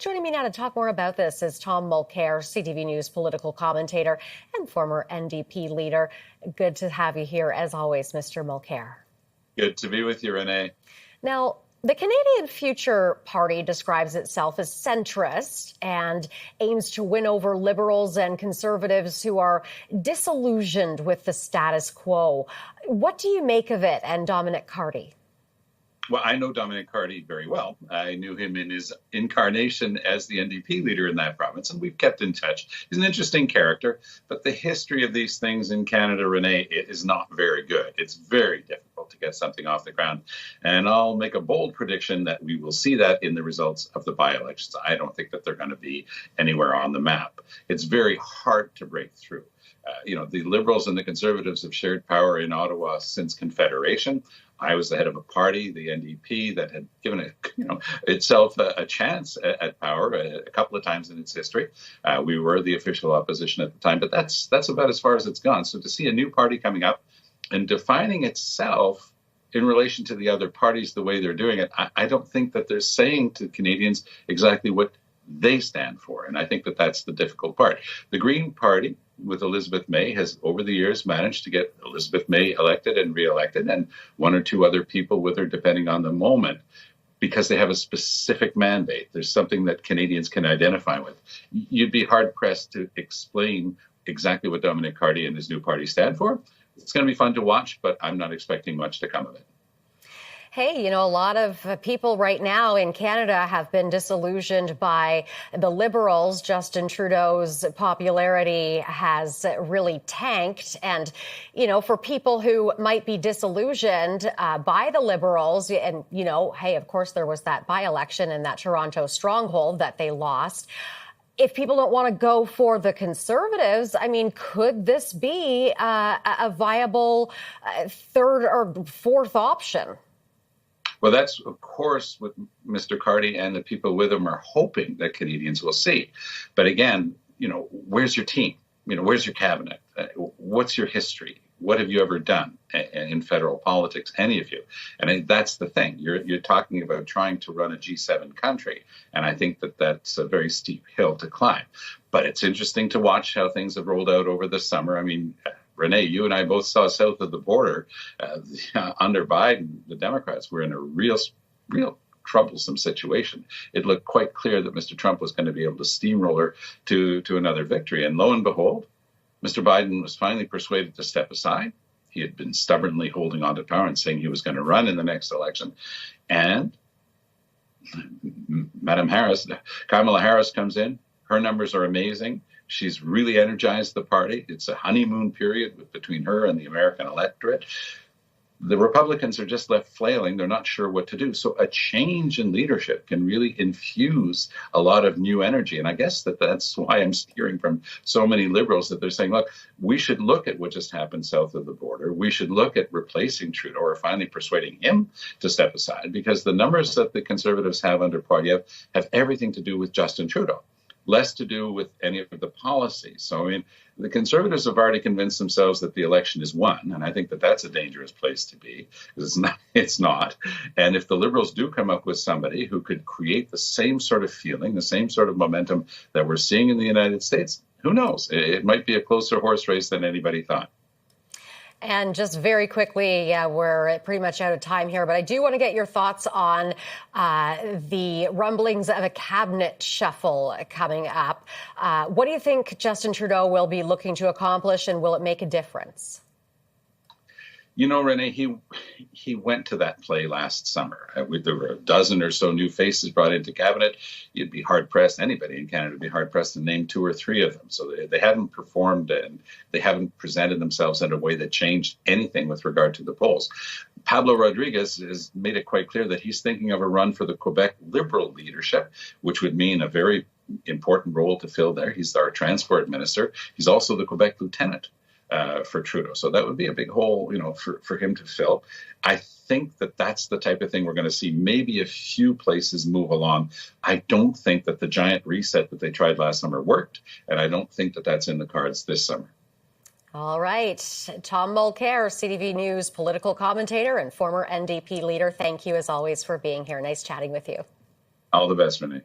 joining me now to talk more about this is Tom Mulcair, CTV News political commentator and former NDP leader. Good to have you here, as always, Mr. Mulcair. Good to be with you, Renee. Now, the Canadian Future Party describes itself as centrist and aims to win over Liberals and Conservatives who are disillusioned with the status quo. What do you make of it and Dominic Cardy? Well, I know Dominic Cardy very well. I knew him in his incarnation as the NDP leader in that province, and we've kept in touch. He's an interesting character, but the history of these things in Canada, Renee, it is not very good. It's very difficult to get something off the ground. And I'll make a bold prediction that we will see that in the results of the by-elections. I don't think that they're going to be anywhere on the map. It's very hard to break through. The Liberals and the Conservatives have shared power in Ottawa since Confederation. I was the head of a party, the NDP, that had given itself a chance at power a couple of times in its history. We were the official opposition at the time, but that's about as far as it's gone. So to see a new party coming up and defining itself in relation to the other parties the way they're doing it, I don't think that they're saying to Canadians exactly what they stand for. And I think that that's the difficult part. The Green Party with Elizabeth May has over the years managed to get Elizabeth May elected and reelected, and one or two other people with her depending on the moment, because they have a specific mandate. There's something that Canadians can identify with. You'd be hard pressed to explain exactly what Dominic Cardy and his new party stand for. It's going to be fun to watch, but I'm not expecting much to come of it. Hey, a lot of people right now in Canada have been disillusioned by the Liberals. Justin Trudeau's popularity has really tanked. And, for people who might be disillusioned by the Liberals, and, hey, of course, there was that by-election in that Toronto stronghold that they lost. If people don't want to go for the Conservatives, could this be a viable third or fourth option? Well, that's, of course, what Mr. Cardy and the people with him are hoping that Canadians will see. But again, where's your team? Where's your cabinet? What's your history? What have you ever done in federal politics, any of you? And that's the thing. You're talking about trying to run a G7 country. And I think that that's a very steep hill to climb. But it's interesting to watch how things have rolled out over the summer. Renee, you and I both saw south of the border under Biden, the Democrats were in a real troublesome situation. It looked quite clear that Mr. Trump was going to be able to steamroller to another victory. And lo and behold, Mr. Biden was finally persuaded to step aside. He had been stubbornly holding on to power and saying he was going to run in the next election. And Kamala Harris comes in. Her numbers are amazing. She's really energized the party. It's a honeymoon period between her and the American electorate. The Republicans are just left flailing. They're not sure what to do. So a change in leadership can really infuse a lot of new energy. And I guess that's why I'm hearing from so many Liberals that they're saying, look, we should look at what just happened south of the border. We should look at replacing Trudeau or finally persuading him to step aside, because the numbers that the Conservatives have under Poilievre have everything to do with Justin Trudeau, less to do with any of the policies. So, the Conservatives have already convinced themselves that the election is won, and I think that that's a dangerous place to be, because it's not. And if the Liberals do come up with somebody who could create the same sort of feeling, the same sort of momentum that we're seeing in the United States, who knows? It might be a closer horse race than anybody thought. And just very quickly, we're pretty much out of time here, but I do want to get your thoughts on the rumblings of a cabinet shuffle coming up. What do you think Justin Trudeau will be looking to accomplish, and will it make a difference? Renee, he went to that play last summer. There were a dozen or so new faces brought into cabinet. You'd be hard-pressed, anybody in Canada would be hard-pressed to name two or three of them. So they haven't performed and they haven't presented themselves in a way that changed anything with regard to the polls. Pablo Rodriguez has made it quite clear that he's thinking of a run for the Quebec Liberal leadership, which would mean a very important role to fill there. He's our transport minister. He's also the Quebec lieutenant for Trudeau. So that would be a big hole, for him to fill. I think that that's the type of thing we're going to see. Maybe a few places move along. I don't think that the giant reset that they tried last summer worked, and I don't think that that's in the cards this summer. All right. Tom Mulcair, CTV News political commentator and former NDP leader. Thank you, as always, for being here. Nice chatting with you. All the best, Renee.